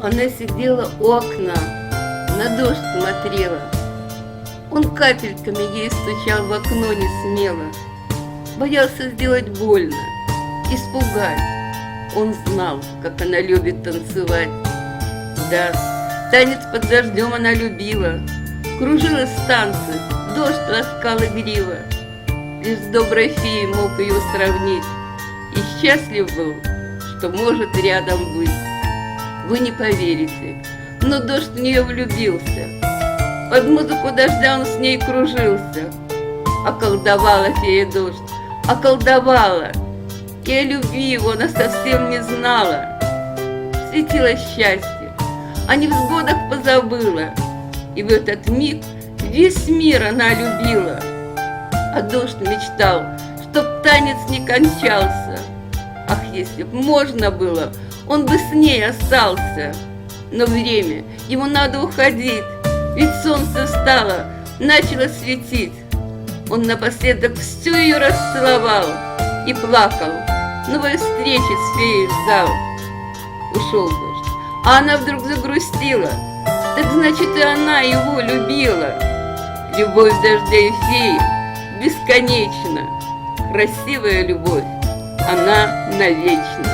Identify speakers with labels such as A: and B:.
A: Она сидела у окна, на дождь смотрела. Он капельками ей стучал в окно не смело. Боялся сделать больно, испугать. Он знал, как она любит танцевать. Да, танец под дождем она любила. Кружилась в танце, дождь ласкал игриво. Лишь с доброй феей мог ее сравнить. И счастлив был, что может рядом быть. Вы не поверите, но дождь в нее влюбился. Под музыку дождя он с ней кружился. Околдовала фея дождь, околдовала. И о любви его она совсем не знала. Светило счастье, о невзгодах позабыла. И в этот миг весь мир она любила. А дождь мечтал, чтоб танец не кончался. Ах, если б можно было, он бы с ней остался. Но время, ему надо уходить, ведь солнце встало, начало светить. Он напоследок всю ее расцеловал и плакал, новой встречи с феей ждал. Ушел дождь, а она вдруг загрустила. Так значит, и она его любила. Любовь дождя и феи бесконечна. Красивая любовь, она навечно.